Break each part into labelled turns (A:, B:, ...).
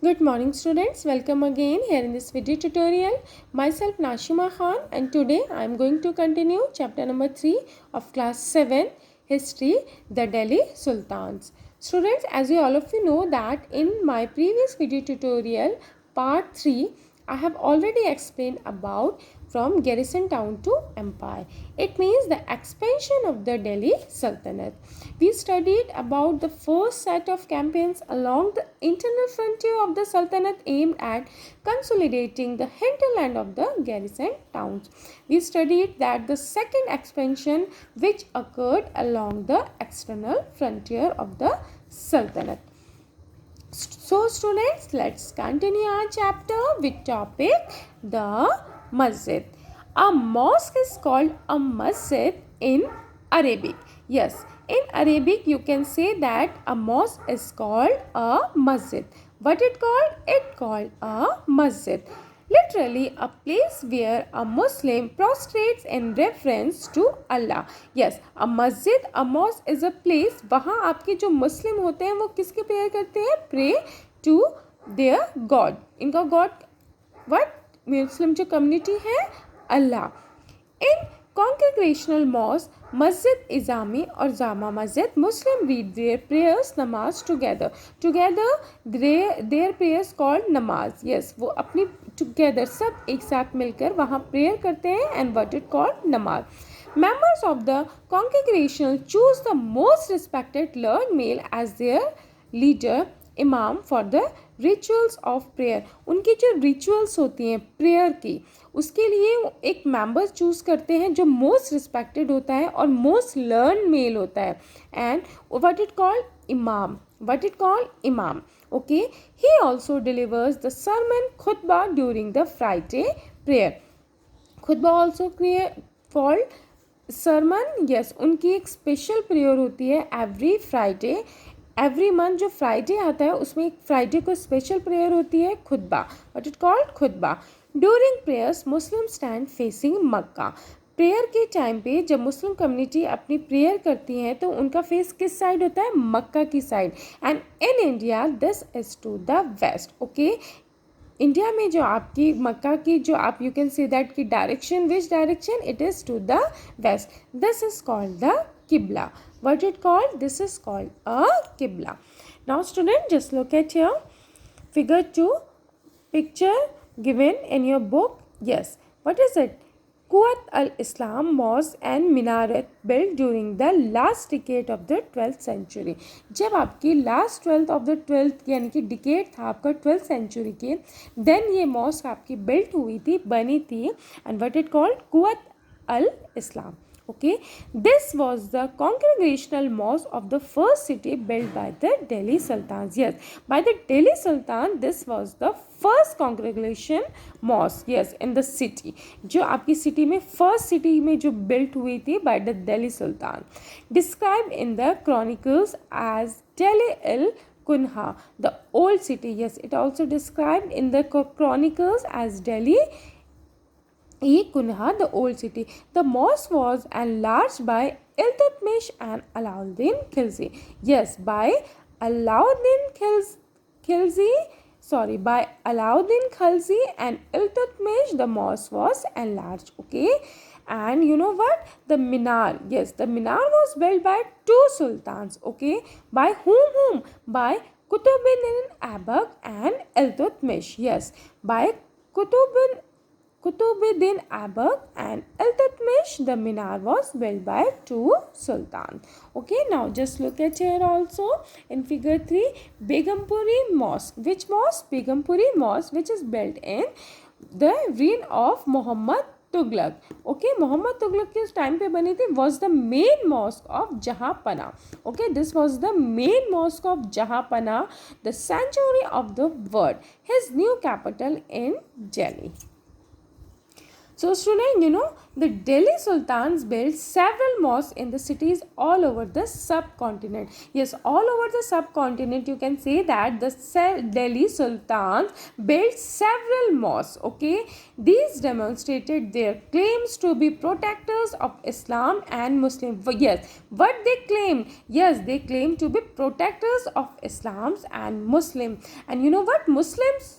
A: Good morning students, welcome again here in this video tutorial. Myself Nashima Khan and today I am going to continue chapter number 3 of class 7 History, the Delhi Sultans. Students, as you all of you know that in my previous video tutorial part 3 I have already explained about from garrison town to empire. It means the expansion of the Delhi Sultanate. We studied about the first set of campaigns along the internal frontier of the Sultanate aimed at consolidating the hinterland of the garrison towns. We studied that the second expansion which occurred along the external frontier of the Sultanate. So students, let's continue our chapter with topic the masjid. A mosque is called a masjid in Arabic. Yes, in Arabic you can say that a mosque is called a masjid. What it called? It called a masjid. Literally a place where a Muslim prostrates in reference to Allah. Yes, a masjid, a mosque is a place वहाँ आपके जो मुस्लिम होते हैं वो किसके prayer करते हैं? Pray to their God. इनका God what? मुस्लिम जो कम्युनिटी है अल्लाह. In congregational mosque, Masjid Izami or Jama Masjid, Muslim read their prayers namaz together. Together, their prayers called namaz. Yes, वो अपनी together सब एक साथ मिलकर वहाँ prayer करते हैं and what it called namaz. Members of the congregation choose the most respected learned male as their leader, imam for the rituals of prayer. उनकी जो रिचुअल्स होती हैं प्रेयर की उसके लिए एक मेंबर चूज करते हैं जो मोस्ट रिस्पेक्टेड होता है और मोस्ट लर्न मेल होता है and what it called imam. Okay, he also delivers the sermon khutba during the Friday prayer. Khutba also called sermon. Yes, उनकी एक स्पेशल प्रेयर होती है एवरी फ्राइडे. एवरी मंथ जो फ्राइडे आता है उसमें एक फ्राइडे को स्पेशल प्रेयर होती है खुतबा. What it called khutba. During prayers Muslim stand facing Mecca. Prayer के टाइम पे जब मुस्लिम कम्युनिटी अपनी प्रेयर करती हैं तो उनका फेस किस साइड होता है? मक्का की side. And in India this is to the west. Okay, India में जो आपकी मक्का की जो आप यू कैन से दैट की direction, which direction? It is to the west. This is called the Qibla. What it called? This is called a Qibla. Now student, just look at here. Figure 2. Picture given in your book. Yes. What is it? Quwat al-Islam mosque and minaret built during the last decade of the 12th century. जब आपकी last 12th of the 12th यानी कि decade था आपका 12th century के, then ये mosque आपकी built हुई थी, बनी थी. And what it called? Quwat al-Islam. Okay, this was the congregational mosque of the first city built by the Delhi Sultans. Yes, by the Delhi Sultan, this was the first congregation mosque. Yes, in the city. जो आपकी city में first city में जो built हुई थी by the Delhi Sultan. Described in the chronicles as Delhi Kunha, the old city. Yes, it also described in the chronicles as Delhi Kunha, the old city. The mosque was enlarged by Iltutmish and Alauddin Khilji. Yes, by Alauddin Khilji. Sorry, by Alauddin Khilji and Iltutmish, the mosque was enlarged. Okay, and you know what? The minar. Yes, the minar was built by two sultans. Okay, by whom? By Qutbuddin Aibak and Iltutmish. Yes, by Qutbuddin Aibak and Iltutmish, the minar was built by two sultans. Okay, now just look at here also in figure 3, Begumpuri Mosque. Which mosque? Begumpuri Mosque, which is built in the reign of Muhammad Tughlaq. Okay, Muhammad Tughlaq के time पे बनी थी. Was the main mosque of Jahanpana. Okay, this was the main mosque of Jahanpana, the sanctuary of the world. His new capital in Delhi. So student, the Delhi Sultans built several mosques in the cities all over the subcontinent. Yes, all over the subcontinent you can say that the Delhi Sultans built several mosques. Okay, these demonstrated their claims to be protectors of Islam and Muslim. Yes, what they claimed? Yes, they claimed to be protectors of Islam and Muslim. And you know what? Muslims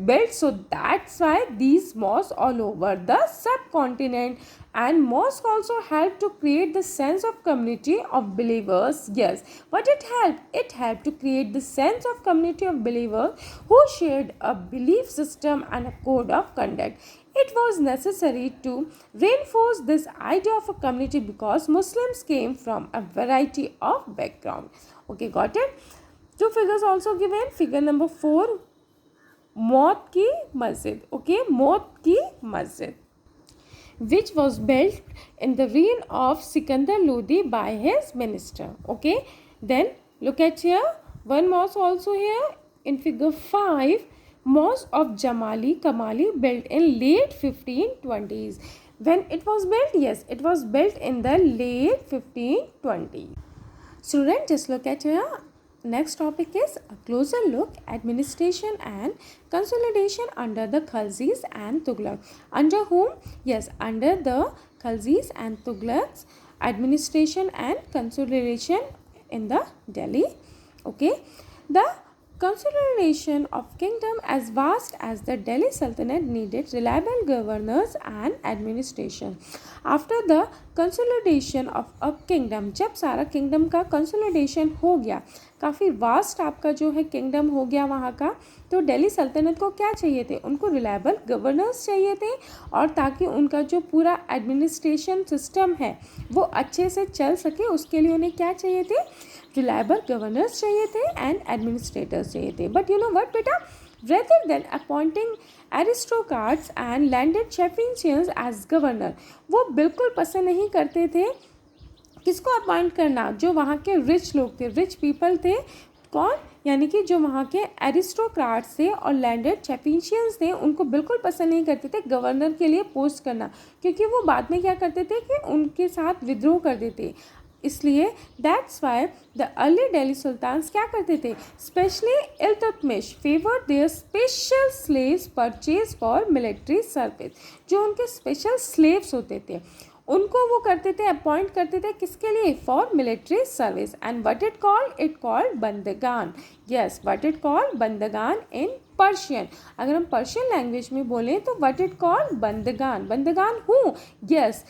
A: built, so that's why these mosques all over the subcontinent. And mosque also helped to create the sense of community of believers. Yes, what it helped to create the sense of community of believers who shared a belief system and a code of conduct. It was necessary to reinforce this idea of a community because Muslims came from a variety of background. Okay, got it? Two figures also given. Figure number 4, मौत की मस्जिद. Okay, मौत की मस्जिद, which was built in the reign of Sikandar Lodi by his minister. Okay, then look at here, one mosque also here in figure 5, mosque of Jamali Kamali, built in late 1520s. When it was built? Yes, it was built in the late 1520s. Student, just look at here. Next topic is a closer look administration and consolidation under the Khalzis and Tughlaq. Under whom? Yes, under the Khalzis and Tughlaq's administration and consolidation in the Delhi. Okay, the consolidation of kingdom as vast as the Delhi Sultanate needed reliable governors and administration. After the consolidation of a kingdom, जब सारा kingdom का consolidation हो गया, काफ़ी vast आपका जो है kingdom हो गया वहाँ का, तो दिल्ली सल्तनत को क्या चाहिए थे? उनको रिलायबल गवर्नर्स चाहिए थे, और ताकि उनका जो पूरा एडमिनिस्ट्रेशन सिस्टम है वो अच्छे से चल सके उसके लिए उन्हें क्या चाहिए थे? रिलायबल गवर्नर्स चाहिए थे एंड एडमिनिस्ट्रेटर्स चाहिए थे. बट यू नो व्हाट बेटा, rather than appointing aristocrats and landed chieftains as governor, वो बिल्कुल पसंद नहीं करते थे किसको अपॉइंट करना? जो वहाँ के रिच लोग थे, रिच पीपल थे. कौन? यानी कि जो वहाँ के एरिस्टोक्राट्स थे और लैंडेड चैफिशियंस थे, उनको बिल्कुल पसंद नहीं करते थे गवर्नर के लिए पोस्ट करना, क्योंकि वो बाद में क्या करते थे कि उनके साथ विद्रोह कर देते. इसलिए that's why the early Delhi sultans क्या करते थे? Specially Iltutmish favour their special slaves purchase for military service. जो उनके स्पेशल स्लेव्स होते थे उनको वो करते थे, अपॉइंट करते थे किसके लिए? For military service. And what it called बंदगान. Yes, what it called बंदगान in Persian. अगर हम पर्शियन लैंग्वेज में बोलें तो व्हाट इट कॉल्ड बंदगान. बंदगान हूँ? Yes,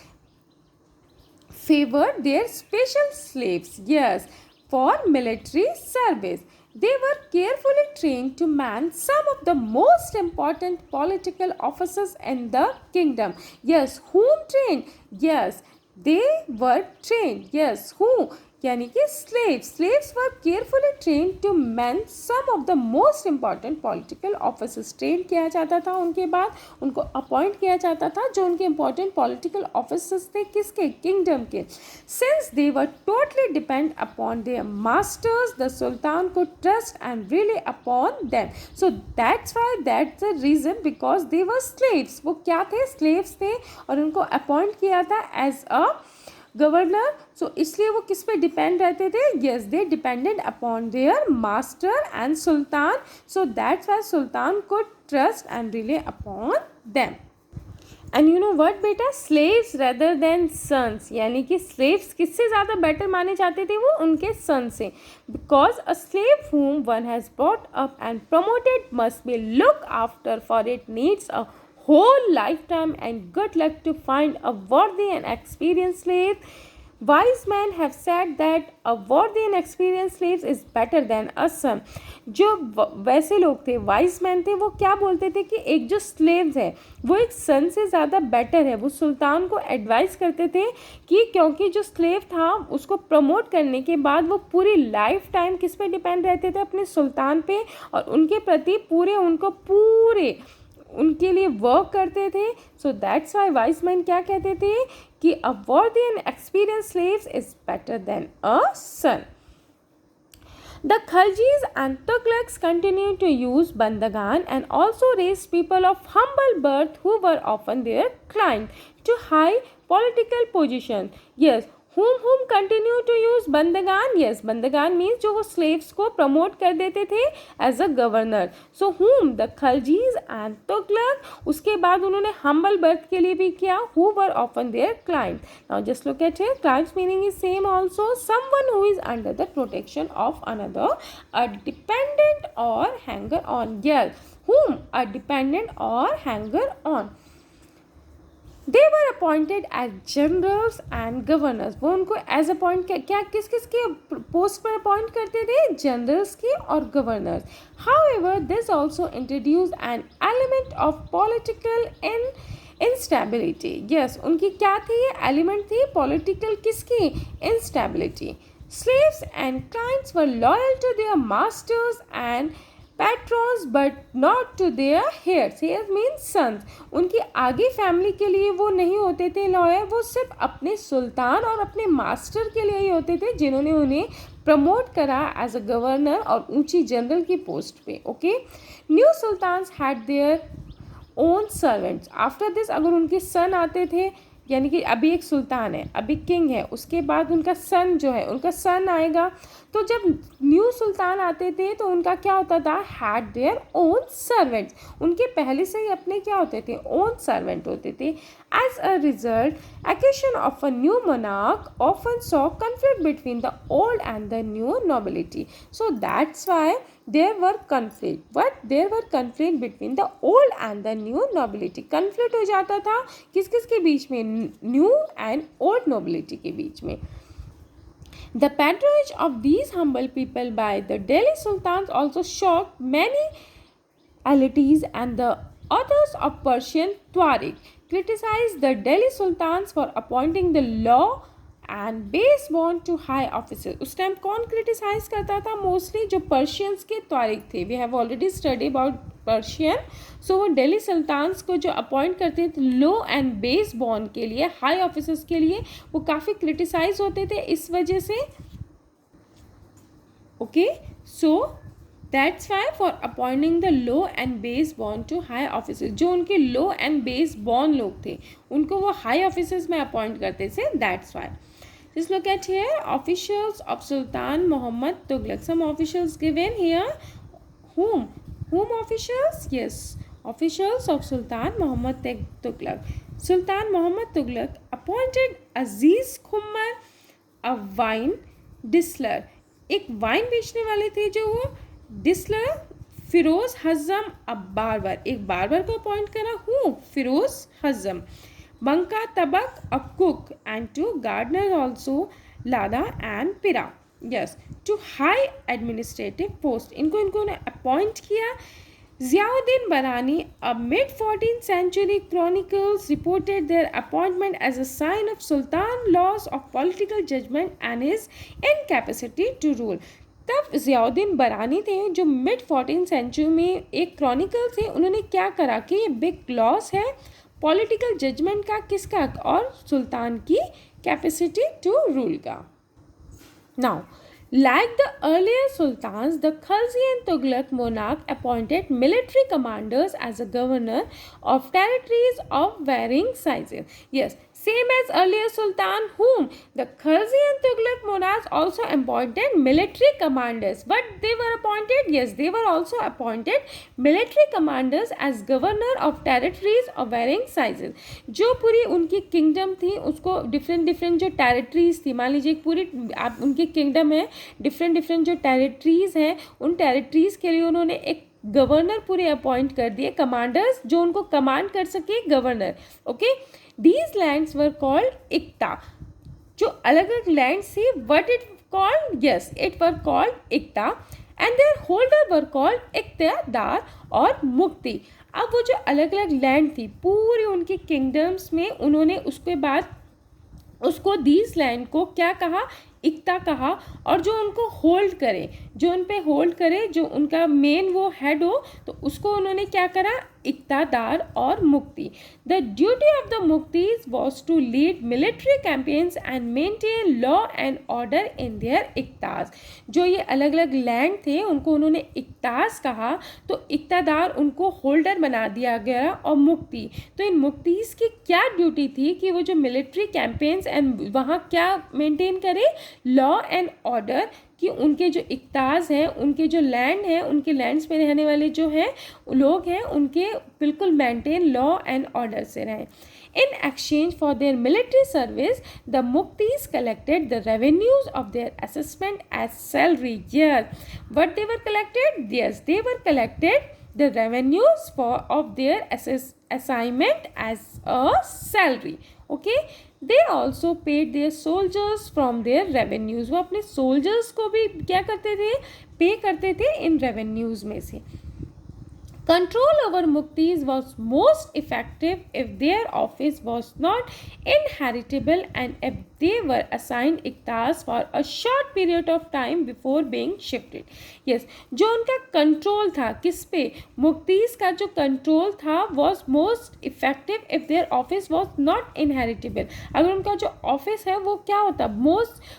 A: favored their special slaves, yes, for military service. They were carefully trained to man some of the most important political offices in the kingdom. Yes, whom trained? Yes, they were trained. Yes, who? यानी कि slaves were carefully trained to man some of the most important political offices. Train किया जाता था, उनके बाद उनको appoint किया जाता था जो उनके important political offices थे किसके? किंगडम के. Since they were totally depend upon their masters, the sultan could trust and rely upon them. So that's the reason, because they were slaves. वो क्या थे? slaves थे, और उनको अपॉइंट किया था as a गवर्नर. सो इसलिए वो किस पे डिपेंड रहते थे? Yes, they depended upon their master and sultan. So that's why Sultan could trust and relay upon them. And you know what बेटा, स्लेव्स रेदर देन सन्स, यानी कि स्लेव्स किससे ज़्यादा बेटर माने जाते थे? वो उनके सन से. Because a slave whom one has brought up and promoted must be looked after, for it needs a whole lifetime and good luck to find a worthy and experienced slave. Wise men have said that a worthy and experienced slave is better than a son. जो वैसे लोग थे, wise man थे, वो क्या बोलते थे कि एक जो स्लेव्स है वो एक सन से ज़्यादा बेटर है. वो सुल्तान को एडवाइस करते थे कि क्योंकि जो स्लेव था उसको प्रमोट करने के बाद वो पूरी लाइफ टाइम किस पे डिपेंड रहते थे? अपने सुल्तान पे, और उनके प्रति पूरे उनके लिए वर्क करते थे. So that's why wise man क्या कहते थे कि a worthy and experience slaves is better than a son. The Khaljis and Tughlaqs continued to use Bandagan and also raised people of humble birth who were often their client to high political position. Yes, whom continue to use Bandagan? Yes, Bandagan means जो वो slaves को promote कर देते थे as a governor. So whom? The Khaljis and Tughlaq. उसके बाद उन्होंने humble birth के लिए भी किया, who were often their client. Now just look at here. Client's meaning is same also. Someone who is under the protection of another, a dependent or hanger on. Yes, whom? A dependent or hanger on. They were appointed as generals and governors. वो उनको as appoint क्या किस किस के post पर appoint करते थे? Generals के और governors. However, this also introduced an element of political instability. Yes, उनकी क्या थी? ये एलिमेंट थी पॉलिटिकल किसकी? instability. Slaves and clients were loyal to their masters and patrons but not to their heirs. Heirs means sons. उनकी आगे family के लिए वो नहीं होते थे लॉयल, वो सिर्फ अपने सुल्तान और अपने मास्टर के लिए ही होते थे जिन्होंने उन्हें प्रमोट करा एज अ गवर्नर और ऊंची जनरल की पोस्ट पे. Okay, new sultans had their own servants. After this अगर उनके सन आते थे, यानी कि अभी एक सुल्तान है, अभी किंग है, उसके बाद उनका सन जो है, उनका सन आएगा, तो जब न्यू सुल्तान आते थे तो उनका क्या होता था? Had their own servants. उनके पहले से ही अपने क्या होते थे? ओन सर्वेंट होते थे. As a result, accession of a new monarch often saw conflict between the old and the new nobility. So that's why there were conflict. But there were conflict between the old and the new nobility. Conflict हो जाता था किस किस के बीच में? New and old nobility के बीच में. The patronage of these humble people by the Delhi sultans also shocked many elites, and the authors of Persian Tariq criticized the Delhi sultans for appointing the law and base born to high offices. उस time कौन criticise करता था? Mostly जो Persians के तारिक थे. We have already study about Persian. So वो Delhi sultans को जो अपॉइंट करते थे लो एंड बेस बॉर्न के लिए, हाई ऑफिसर्स के लिए, वो काफ़ी क्रिटिसाइज होते थे इस वजह से. Okay, so that's why for appointing the low and base born to high officers. जो उनके लो एंड बेस बॉर्न लोग थे उनको वो हाई ऑफिसर्स में अपॉइंट करते थे. That's why. Just look at here, officials of Sultan Muhammad Tughlaq. Some officials given here. Whom officials? Yes, officials of Sultan Muhammad Tughlaq. Sultan Muhammad Tughlaq appointed Aziz Khummar, a wine distiller. एक wine बेचने वाले थे जो वो डिस्लर. फिरोज हज़म अ barber, एक barber को appoint करा. हूँ? फिरोज हज़म. Banka Tabak, a cook, and two gardeners also, Lada and Pira. Yes, to high administrative post. इनको ने अपॉइंट किया. Ziauddin Barani, a mid-14th century chronicles reported their appointment as a sign of Sultan's loss of political judgment and his incapacity to rule. तब ज़ियाउद्दीन बरानी थे जो mid 14th century में एक Chronicle थे. उन्होंने क्या करा कि ये बिग लॉस है पॉलिटिकल जजमेंट का, किसका? और सुल्तान की कैपेसिटी टू रूल का. Now, like the earlier sultans, the Khalji and Tughlaq monarch appointed military commanders as a governor of territories of varying sizes. Yes, same as earlier sultan. Whom? The Khalji and Tughlaq monarchs also appointed military commanders. But they were appointed? Yes, they were also appointed military commanders as governor of territories of varying sizes. जो पूरी उनकी kingdom थी उसको different जो territories थी, मान लीजिए पूरी आप उनकी किंगडम है, डिफरेंट जो टेरिटरीज हैं उन टेरिटरीज के लिए उन्होंने एक गवर्नर पूरे अपॉइंट कर दिए, कमांडर्स जो उनको कमांड कर सके, governor. Okay, these lands were called iqta. जो अलग अलग लैंड्स थी, what it called? Yes, it were called iqta and their holder were called ikhtiyardar और मुक्ति. अब वो जो अलग अलग लैंड थी पूरी उनकी किंगडम्स में, उन्होंने उसके बाद उसको दीज लैंड को क्या कहा? इक्ता कहा. और जो उनको होल्ड करे, जो उन पे होल्ड करे, जो उनका मेन वो हेड हो, तो उसको उन्होंने क्या करा? इक्तादार और मुक्ति. The duty of the Muktis was to lead military campaigns and maintain law and order in their इक्ताज. जो ये अलग अलग लैंड थे उनको उन्होंने इक्ताज कहा, तो इक्तादार उनको होल्डर बना दिया गया और मुक्ति. तो इन मुक्तीस की क्या ड्यूटी थी कि वो जो मिलिट्री कैंपेन्स एंड वहाँ क्या मेंटेन करें, लॉ एंड ऑर्डर, कि उनके जो इक्ताज हैं, उनके जो लैंड हैं, उनके लैंड्स पे रहने वाले जो हैं लोग हैं, उनके बिल्कुल मेंटेन लॉ एंड ऑर्डर से रहें. In exchange for their military service, the Muktis collected the revenues of their assessment as salary. Yes, what they were collected? Yes, they were collected the revenues of their assignment as a salary. Okay, they also paid their soldiers from their revenues. वो अपने soldiers को भी क्या करते थे, पे करते थे इन revenues में से. Control over Muktis was most effective if their office was not inheritable and if they were assigned iktaz for a short period of time before being shifted. Yes, जो उनका कंट्रोल था किस पे, मुक्तीस का जो कंट्रोल था was most effective if their office was not inheritable. अगर उनका जो ऑफिस है वो क्या होता, most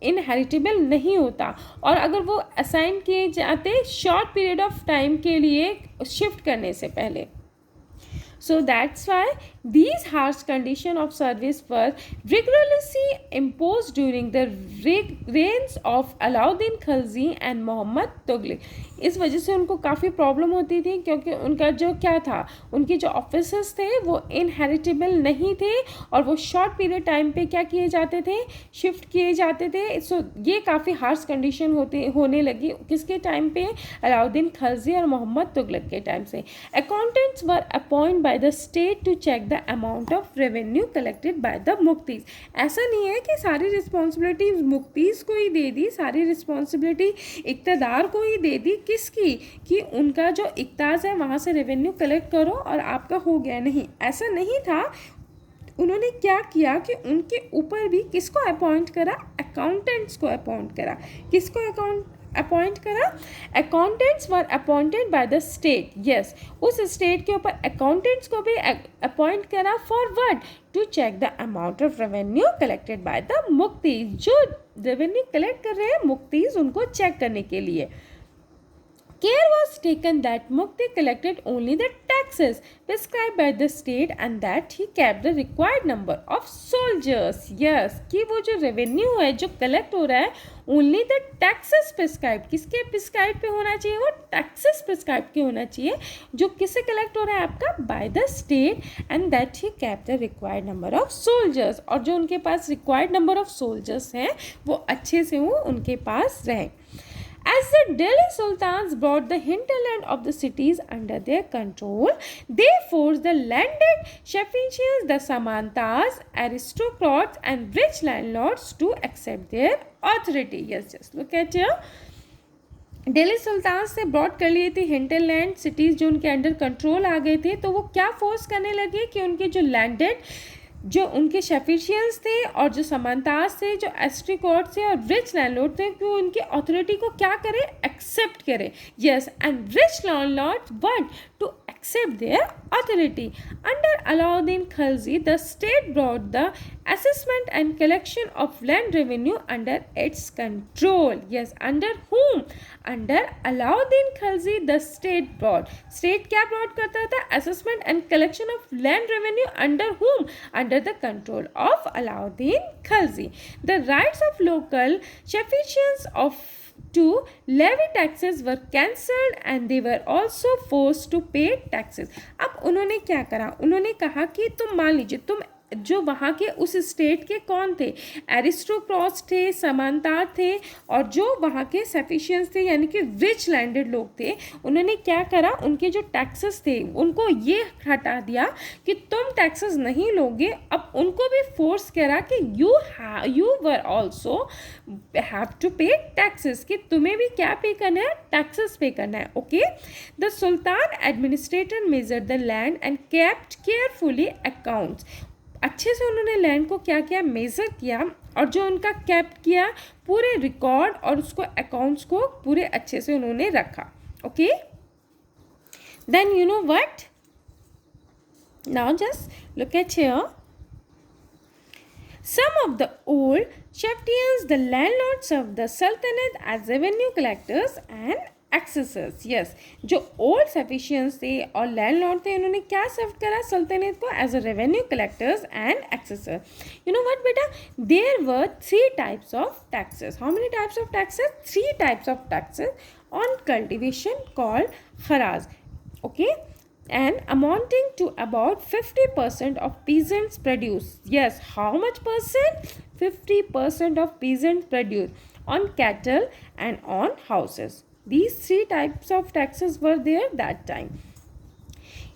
A: इनहेरिटेबल नहीं होता, और अगर वो असाइन किए जाते शॉर्ट पीरियड ऑफ टाइम के लिए शिफ्ट करने से पहले. So that's why these harsh conditions of service were rigorously imposed during the reigns of Alauddin Khilji and Muhammad Tughlaq. इस वजह से उनको काफ़ी प्रॉब्लम होती थी क्योंकि उनका जो क्या था, उनके जो ऑफिसर्स थे वो इनहेरिटेबल नहीं थे और वो शॉर्ट पीरियड टाइम पे क्या किए जाते थे, शिफ्ट किए जाते थे. सो ये काफ़ी हार्श कंडीशन होने लगी किसके टाइम पे, अलाउद्दीन खिलजी और मोहम्मद तुगलक के टाइम से. Accountants were appoint by the state to check the amount of revenue collected by the muqtis. ऐसा नहीं है कि सारी रिस्पॉन्सिबिलिटी मुक्तीज को ही दे दी, सारी रिस्पॉन्सिबिलिटी इक़्तिदार को ही दे दी. किसकी, कि उनका जो इक्ताज है वहाँ से रेवेन्यू कलेक्ट करो और आपका हो गया. नहीं, ऐसा नहीं था. उन्होंने क्या किया कि उनके ऊपर भी किसको अपॉइंट करा, अकाउंटेंट्स को अपॉइंट करा. किसको अपॉइंट करा, accountants were appointed by the state. Yes, उस स्टेट के ऊपर अकाउंटेंट्स को भी अपॉइंट करा. For what, to check the amount of revenue collected by the muqtis. जो रेवेन्यू कलेक्ट कर रहे हैं मुक्तीज, उनको चेक करने के लिए. Care was taken that Mukti collected only the taxes prescribed by the state and that he kept the required number of soldiers. Yes, कि वो जो revenue है जो collect हो रहा है, only the taxes prescribed. किसके prescribed पे होना चाहिए, वो taxes prescribed के होना चाहिए. जो किससे collect हो रहा है आपका, by the state, and that he kept the required number of soldiers. और जो उनके पास required number of soldiers हैं वो अच्छे से वो उनके पास रहे. As the Delhi Sultans brought the hinterland of the cities under their control, they forced the landed Shafficians, the Samantas, aristocrats and rich landlords to accept their authority. Yes, just look at here. Delhi सुल्तान से broad कर लिए थे hinterland cities जो उनके under control आ गए थे. तो वो क्या फोर्स करने लगे कि उनके जो लैंडेड, जो उनके शेफिशियंस थे और जो समानताज थे, जो एस्ट्रिकॉट थे और रिच लैंडलॉर्ड थे, कि वो उनकी अथॉरिटी को क्या करें, एक्सेप्ट करें. Yes, and rich landlord want to accept their authority. Under Alauddin Khilji, the state brought the assessment and collection of land revenue under its control. Yes, under whom? Under Alauddin Khilji, the state brought. State क्या brought करता था? Assessment and collection of land revenue under whom? Under the control of Alauddin Khilji. The rights of local Shafficians of to levy taxes were cancelled and they were also forced to pay taxes. अब उन्होंने क्या करा, उन्होंने कहा कि तुम मान लीजिए, तुम जो वहाँ के उस स्टेट के कौन थे, एरिस्टोक्रॉट्स थे, समानता थे, और जो वहाँ के सफिशियंस थे यानी कि रिच लैंडेड लोग थे, उन्होंने क्या करा, उनके जो टैक्सेस थे उनको ये हटा दिया कि तुम टैक्सेस नहीं लोगे. अब उनको भी फोर्स करा कि you were also have to pay taxes, कि तुम्हें भी क्या पे करना है, टैक्सेस पे करना है. Okay, the sultan administrator measure the land and kept carefully accounts. अच्छे से उन्होंने लैंड को क्या किया, मेज़र किया, और जो उनका कैप्ट किया पूरे रिकॉर्ड और उसको अकाउंट्स को पूरे अच्छे से उन्होंने रखा. Okay, then you know what, Now just look at here. Some of the old chieftains, the landlords of the Sultanate as revenue collectors and accessors. Yes, जो old sufficients थे और landlord थे उन्होंने क्या सर्व करा सल्तनत को as a revenue collectors and accessor. You know what beta? There were 3 types of taxes. How many types of taxes? 3 types of taxes on cultivation called kharaj. Okay, and amounting to about 50% of peasants' produce. Yes, how much percent? 50% of peasants' produce on cattle and on houses. These 3 types of taxes were there that time.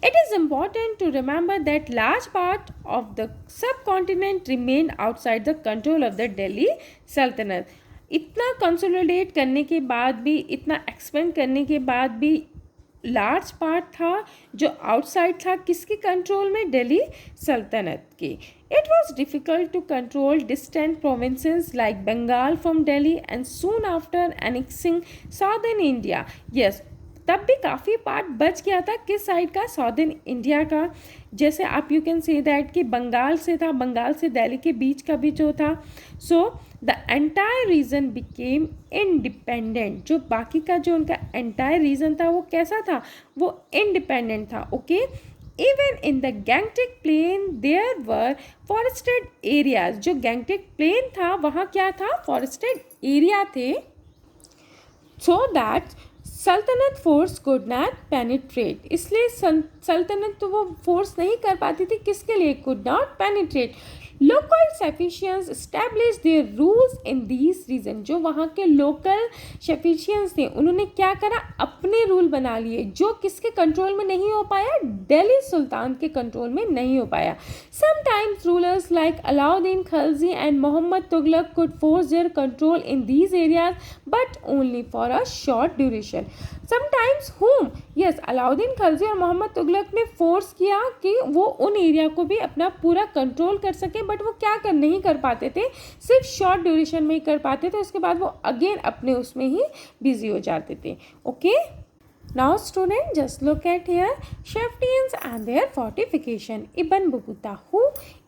A: It is important to remember that large part of the subcontinent remained outside the control of the Delhi Sultanate. इतना consolidate करने के बाद भी, इतना expand करने के बाद भी लार्ज पार्ट था जो आउटसाइड था किसके कंट्रोल में? दिल्ली सल्तनत के. It was difficult to control distant provinces like Bengal from Delhi and soon after annexing southern India. Yes, तब भी काफ़ी पार्ट बच गया था किस साइड का? साउदर्न इंडिया का. जैसे आप यू कैन से दैट कि बंगाल से था, बंगाल से दिल्ली के बीच का भी जो था. So the entire reason became independent. जो बाकी का जो उनका एंटायर रीजन था वो कैसा था? वो इंडिपेंडेंट था. Okay, even in the Gangetic plain there were forested areas. जो गैंगटक प्लेन था वहाँ क्या था? फॉरेस्टेड एरिया थे. सो दैट सल्तनत फोर्स कुड नॉट पेनिट्रेट. इसलिए सल्तनत तो वो फोर्स नहीं कर पाती थी. किसके लिए? Could not penetrate. लोकल सफिशियंस establish their rules in these region. जो वहाँ के लोकल सफिशियंस थे उन्होंने क्या करा? अपने रूल बना लिए जो किसके कंट्रोल में नहीं हो पाया? दिल्ली सुल्तान के कंट्रोल में नहीं हो पाया. Sometimes rulers like Alauddin Khalji and Mohammad Tughlaq could force their control in these areas but only for a short duration. Sometimes hmm? Yes, Alauddin Khalji और मोहम्मद तुगलक ने फोर्स किया कि वो उन एरिया को भी अपना पूरा कंट्रोल कर सके, बट वो क्या कर नहीं कर पाते थे, सिर्फ शॉर्ट ड्यूरेशन में ही कर पाते थे. उसके बाद वो अगेन अपने उसमें ही बिजी हो जाते थे. Okay, now student just look at here chieftains and their fortification. Ibn Battuta. Who?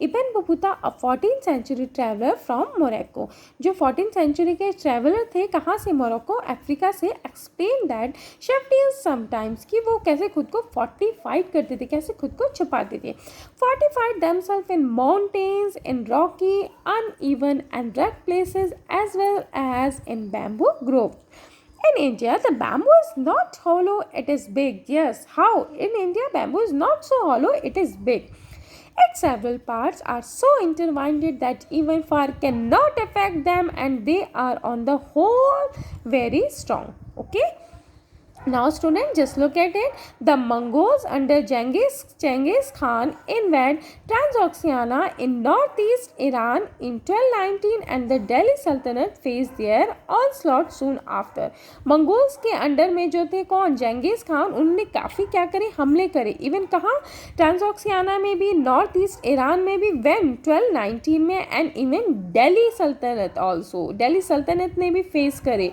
A: Ibn Battuta, a 14th century traveler from Morocco. जो 14th century के traveler थे कहाँ से? मोरक्को, अफ्रीका से. explain that chieftains sometimes कि वो कैसे खुद को fortified करते थे, कैसे खुद को छुपाते थे. fortified themselves in mountains, in rocky, uneven and rugged places as well as in bamboo groves. In India, the bamboo is not hollow, it is big. Yes, how? In India, bamboo is not so hollow, it is big. Its several parts are so intertwined that even fire cannot affect them and they are on the whole very strong. Okay? Now student, just look at it. The Mongols under Genghis Khan invaded Transoxiana in northeast Iran in 1219 and the Delhi Sultanate faced their onslaught soon after. Mongols के under में जो थे कौन? जेंगिस खान. उन्होंने काफ़ी क्या करे? हमले करे. इवन कहाँ? ट्रांसऑक्सियाना में भी, नॉर्थ ईस्ट ईरान में भी. व्हेन? 1219 में. एंड इवन दिल्ली सल्तनत ऑल्सो, दिल्ली सल्तनत ने भी फेस करे.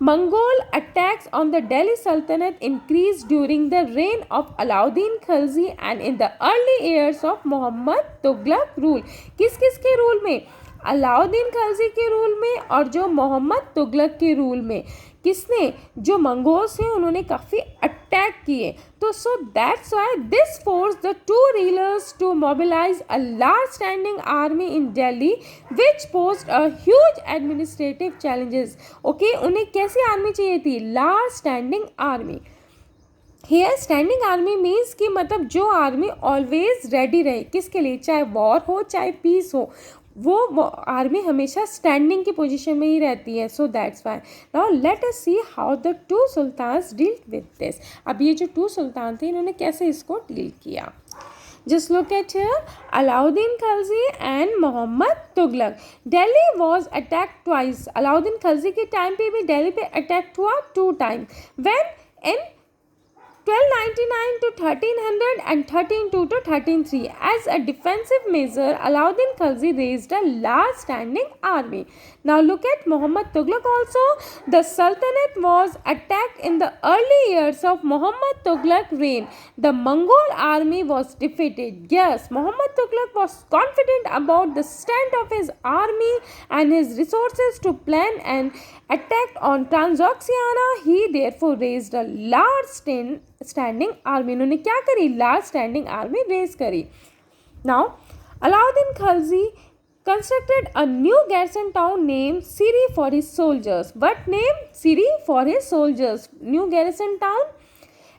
A: Mongol attacks on the Delhi Sultanate increased during the reign of Alauddin Khilji and in the early years of Muhammad Tughlaq rule. किस किस के रूल में? अलाउद्दीन खिलजी के रूल में और जो मोहम्मद तुगलक के रूल में. किसने? जो मंगोल्स हैं उन्होंने काफ़ी अटैक किए. तो so that's why this force the two rulers to mobilise a large standing army in Delhi which posed a huge administrative challenges. Okay, उन्हें कैसी आर्मी चाहिए थी? Large standing army. Here standing army means कि मतलब जो army always ready रहे. किसके लिए? चाहे वॉर हो चाहे पीस हो, वो आर्मी हमेशा स्टैंडिंग की पोजीशन में ही रहती है. So that's why. Now let us see how the two sultans dealt with this. अब ये जो टू सुल्तान थे इन्होंने कैसे इसको डील किया. Just look at here. Alauddin Khilji and Muhammad Tughlaq. Delhi was attacked twice. Alauddin Khilji के time पे भी दिल्ली पे अटैक हुआ 2 times. When? In 1219 1299 to 1300 and 1302 to 1303. As a defensive measure, Alauddin Khilji raised a large standing army. Now look at Muhammad Tughlaq also. The Sultanate was attacked in the early years of Muhammad Tughlaq reign. The Mongol army was defeated. Yes, Muhammad Tughlaq was confident about the strength of his army and his resources to plan an attack on Transoxiana. He therefore raised a large standing army. उन्होंने क्या करी? Large standing army raise करी. Now, Alauddin Khilji constructed a new garrison town named Siri for his soldiers. What name? Siri for his soldiers. New garrison town.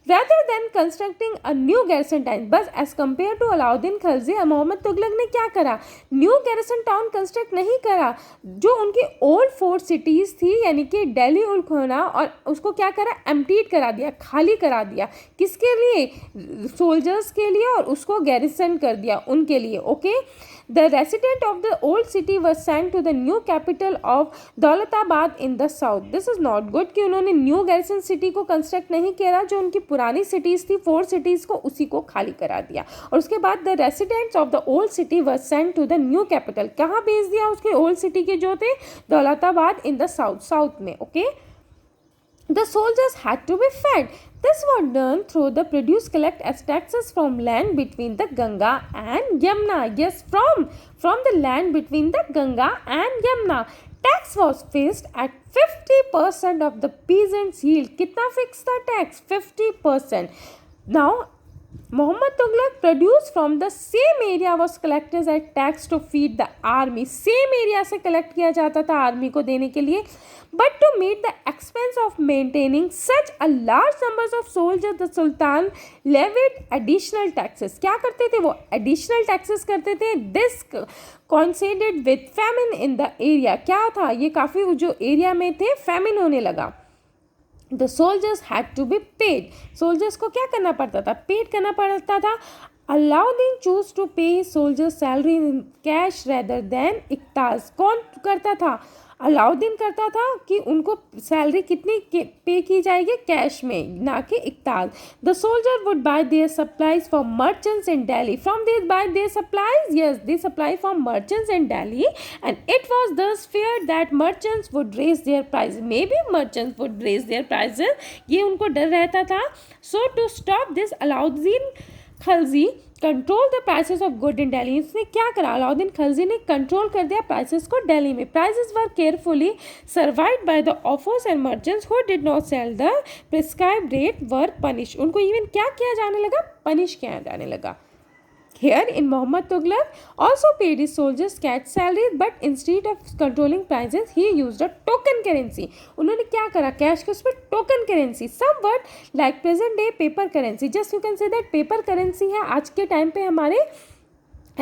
A: Rather than constructing a new garrison town, बस as compared to Alauddin Khilji, Mohammad Tughlaq ने क्या करा? New garrison town construct नहीं करा. जो उनकी old fort cities थी यानी कि दिल्ली उलखोना, और उसको क्या करा? एम्प्टीड करा दिया, खाली करा दिया. किसके लिए? सोल्जर्स के लिए, और उसको गैरिसन कर दिया उनके लिए. Okay. The resident of the old city was sent to the new capital of Daulatabad in the south. This is not good कि उन्होंने न्यू गैरिसन सिटी को कंस्ट्रक्ट नहीं किया. जो उनकी पुरानी सिटीज़ थी, फोर्ट सिटीज़ को, उसी को खाली करा दिया. और उसके बाद the residents of the old city were sent to the new capital. कहाँ भेज दिया? उसके ओल्ड सिटी के जो थे दौलताबाद इन द साउथ में. Okay. The soldiers had to be fed. This was done through the produce collect as taxes from land between the Ganga and Yamuna. Yes, from the land between the Ganga and Yamuna. Tax was fixed at 50% of the peasants' yield. कितना fixed था tax? 50%. Now, Muhammad Tughlaq produce from the same area was collected as tax to feed the army. Same area से collect किया जाता था army को देने के लिए. But to meet the expense of maintaining such a large numbers of soldiers, the Sultan levied additional taxes. क्या करते थे वो? Additional taxes करते थे. This coincided with famine in the area. क्या था ये? काफ़ी जो एरिया में थे famine होने लगा. The soldiers had to be paid. Soldiers को क्या करना पड़ता था? Paid करना पड़ता था. Alauddin chose to pay his soldiers salary in cash rather than इक्ताज. कौन करता था? अलाउद्दीन करता था कि उनको सैलरी कितनी पे की जाएगी? कैश में, ना कि iqtas. The soldier would buy their supplies from merchants in Delhi. From there buy their supplies. Yes, they supply from merchants in Delhi and it was thus feared that merchants would raise their prices. Maybe merchants would raise their prices. ये उनको डर रहता था. So to stop this, Alauddin Khilji control the prices of good in Delhi. इसने क्या करा? अलाउद्दीन खिलजी ने control कर दिया प्राइसेस को दिल्ली में. Prices were carefully survived by the offers and merchants who did not sell the prescribed rate were punish. उनको even क्या किया जाने लगा? पनिश किया जाने लगा. Here in Muhammad Tughlaq also paid his soldiers cash salaries, but instead of controlling prices, he used a token currency. उन्होंने क्या करा? कैश के उस पर token currency, somewhat like present day paper currency. Just you can say that paper currency है आज के time पे हमारे.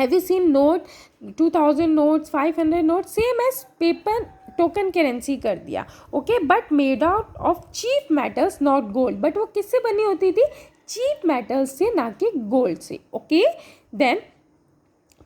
A: Have you seen note 2000 notes, 500 notes, same as paper token currency कर दिया. Okay. But made out of cheap metals, not gold. बट वो किससे बनी होती थी? चीप मेटल्स से, ना कि गोल्ड से. Okay. Then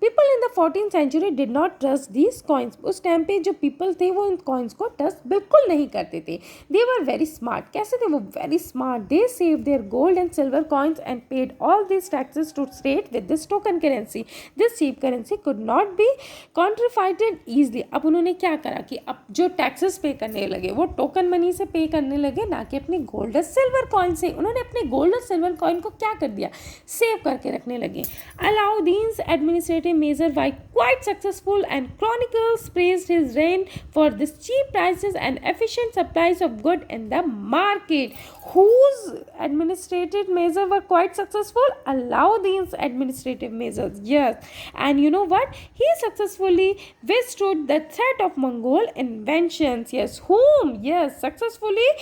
A: people in the 14th century did not trust these coins. उस टाइम पे जो पीपल थे वो इन कॉइन्स को ट्रस्ट बिल्कुल नहीं करते थे. They were very smart. कैसे थे वो? Very smart. They save their gold and silver coins and paid all this taxes to state with this token currency. This cheap currency could not be counterfeited easily. अब उन्होंने क्या करा कि अब जो टैक्सेस पे करने लगे वो टोकन मनी से पे करने लगे, ना कि अपने गोल्ड और सिल्वर कॉइन से. उन्होंने अपने गोल्ड और सिल्वर कॉइन को क्या कर दिया? सेव करके रखने लगे. अलाउद्दीन्स administrative measure were quite successful, and chronicles praised his reign for this cheap prices and efficient supplies of good in the market. Whose administrative measures were quite successful? Alauddin's administrative measures. Yes. And you know what? He successfully withstood the threat of Mongol inventions. Yes. Whom? Yes. Successfully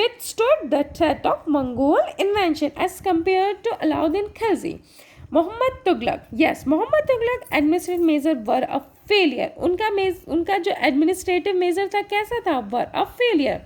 A: withstood the threat of Mongol invention as compared to Alauddin Khilji. Mohammad Tughlaq. Yes, Mohammad Tughlaq administrative measure were a failure. उनका जो administrative measure था कैसा था? Were a failure.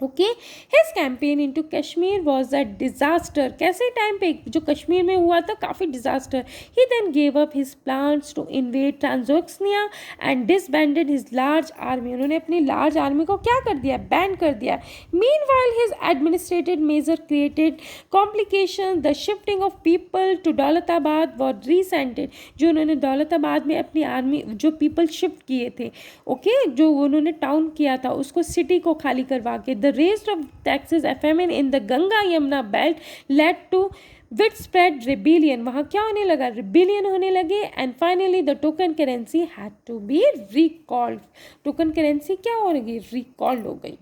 A: Okay, his campaign into Kashmir was a disaster. कैसे time पे जो कश्मीर में हुआ था काफ़ी disaster. He then gave up his plans to invade Transoxiana and disbanded his large army. उन्होंने अपनी लार्ज आर्मी को क्या कर दिया, बैन कर दिया। Meanwhile his administrative measure created complication. The shifting of people to Daulatabad was resented. जो उन्होंने दौलताबाद में अपनी आर्मी जो पीपल शिफ्ट किए थे, ओके, जो उन्होंने टाउन किया था उसको सिटी को खाली करवा के। The raise of taxes, a famine in the Ganga Yamuna belt led to widespread rebellion. वहाँ क्या होने लगा, रिबिलियन होने लगे। And finally the token currency had to be recalled. Token currency क्या हो गई, रिकॉल्ड हो गई।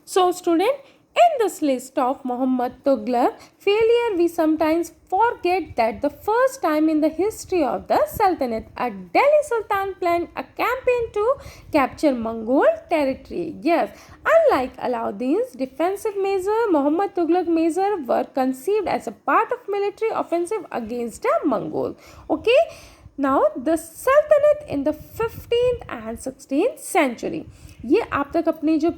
A: So student, in this list of Muhammad Tughlaq failure, we sometimes forget that the first time in the history of the Sultanate, a Delhi Sultan planned a campaign to capture Mongol territory. Yes, unlike Alauddin's defensive measure, Muhammad Tughlaq measure were conceived as a part of military offensive against the Mongol. Okay, now the Sultanate in the 15th and 16th century. ये आप तक अपने जो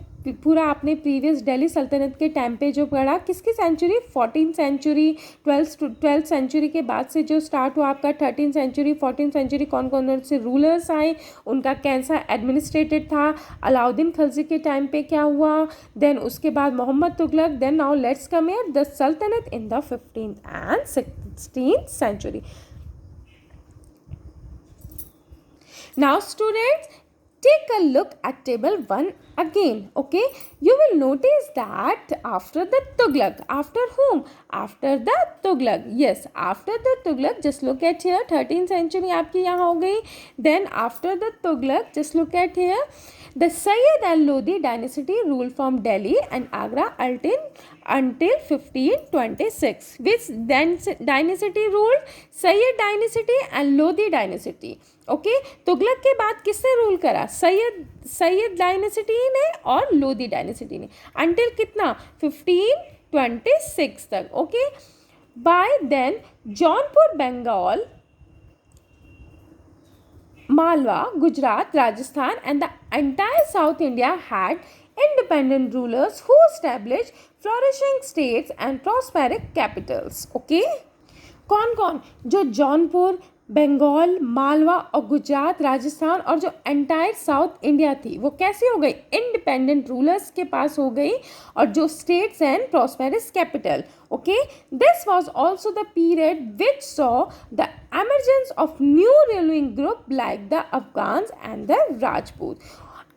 A: पूरा आपने previous Delhi सल्तनत के time पे जो पढ़ा, किसकी century, 14th century, 12th century के बाद से जो स्टार्ट हुआ आपका 13th सेंचुरी, 14th सेंचुरी, कौन कौन से रूलर्स आए, उनका कैसा एडमिनिस्ट्रेटेड था, अलाउद्दीन खिलजी के टाइम पे क्या हुआ, देन उसके बाद Mohammad Tughlaq, then now let's come here the sultanate in the 15th and 16th century. Now students, take a look at table 1 again. Okay, you will notice that after the Tughlaq, after whom, after the Tughlaq, yes, after the Tughlaq, just look at here, 13th century आपकी यहाँ हो गई. Then after the Tughlaq, just look at here, the Sayyid and Lodi dynasty ruled from Delhi and Agra until 1526. Which dynasty ruled? Sayyid dynasty and Lodi dynasty. Okay, Tughlaq के बाद किसने rule करा, Syed dynasty ने और लोदी डायनेसिटी ने, until कितना, 1526 तक. Okay, by then Jaunpur Bengal, Malwa, Gujarat, Rajasthan and the entire south India had independent rulers who established flourishing states and prosperous capitals. Okay, कौन कौन, जो जौनपुर, बंगाल, मालवा और गुजरात, राजस्थान और जो एंटायर साउथ इंडिया थी वो कैसी हो गई, इंडिपेंडेंट रूलर्स के पास हो गई, और जो states and prosperous capital. Okay, this was also the period which saw the emergence of new ruling group like the Afghans and the Rajput.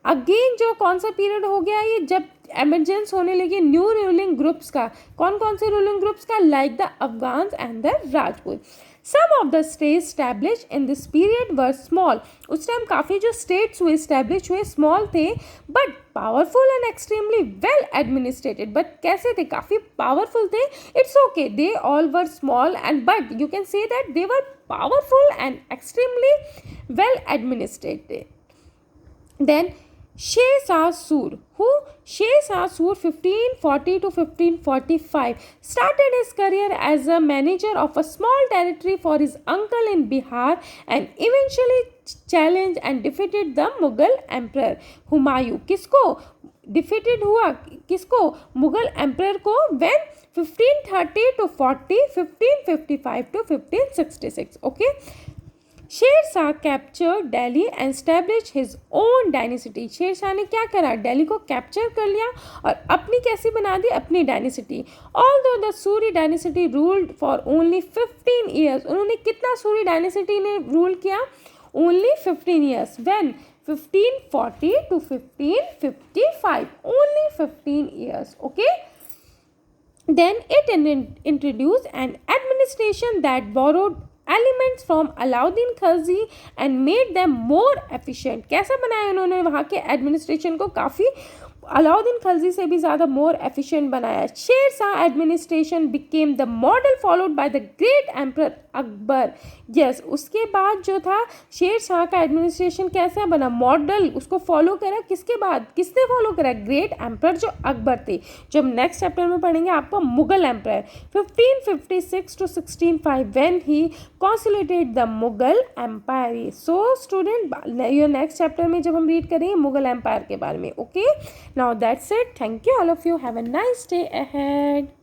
A: Again जो कौन सा पीरियड हो गया ये, जब एमरजेंस होने लगी न्यू रूलिंग ग्रुप्स का. कौन कौन से रूलिंग ग्रुप्स का, like the Afghans and the Rajput. Some of the states established in this period were small. उस टाइम काफ़ी जो states हुए established हुए small थे, but powerful and extremely well administrated. But कैसे थे, काफ़ी powerful थे. It's okay, they all were small and but you can say that they were powerful and extremely well administrated. Then Sher Shah Sur, who Sher Shah Sur 1540 to 1545 started his career as a manager of a small territory for his uncle in Bihar and eventually challenged and defeated the Mughal emperor Humayun. किसको defeated हुआ, किसको, Mughal emperor को, when 1530 to 40, 1555 to 1566. Okay, Sher Shah capture Delhi and establish his own dynasty. Sher Shah ने क्या करा, दिल्ली को capture कर लिया और अपनी कैसी बना दी, अपनी dynasty. Although the Suri dynasty ruled for only 15 years. उन्होंने कितना सूरी डायनेसिटी ने रूल किया, only 15 years. When 1540 to 1555, only 15 years. Okay, then it introduced an administration that borrowed elements from Alauddin Khilji and made them more efficient. कैसा बनाया उन्होंने वहाँ के administration को, काफ़ी अलाउद्दीन खिलजी से भी ज़्यादा मोर एफिशिएंट बनाया. Sher Shah administration became the model followed by the great emperor Akbar. Yes, उसके बाद जो था शेर शाह का एडमिनिस्ट्रेशन कैसा बना, मॉडल, उसको फॉलो करा. किसके बाद, किसने फॉलो करा, ग्रेट एम्परर जो अकबर थे, जो हम नेक्स्ट चैप्टर में पढ़ेंगे आपको, Mughal emperor. 1556 to 1605 when he consolidated the Mughal empire. So student, your next chapter में जब हम रीड करेंगे मुगल एम्पायर के बारे में. Okay, Now that's it. Thank you all of you. Have a nice day ahead.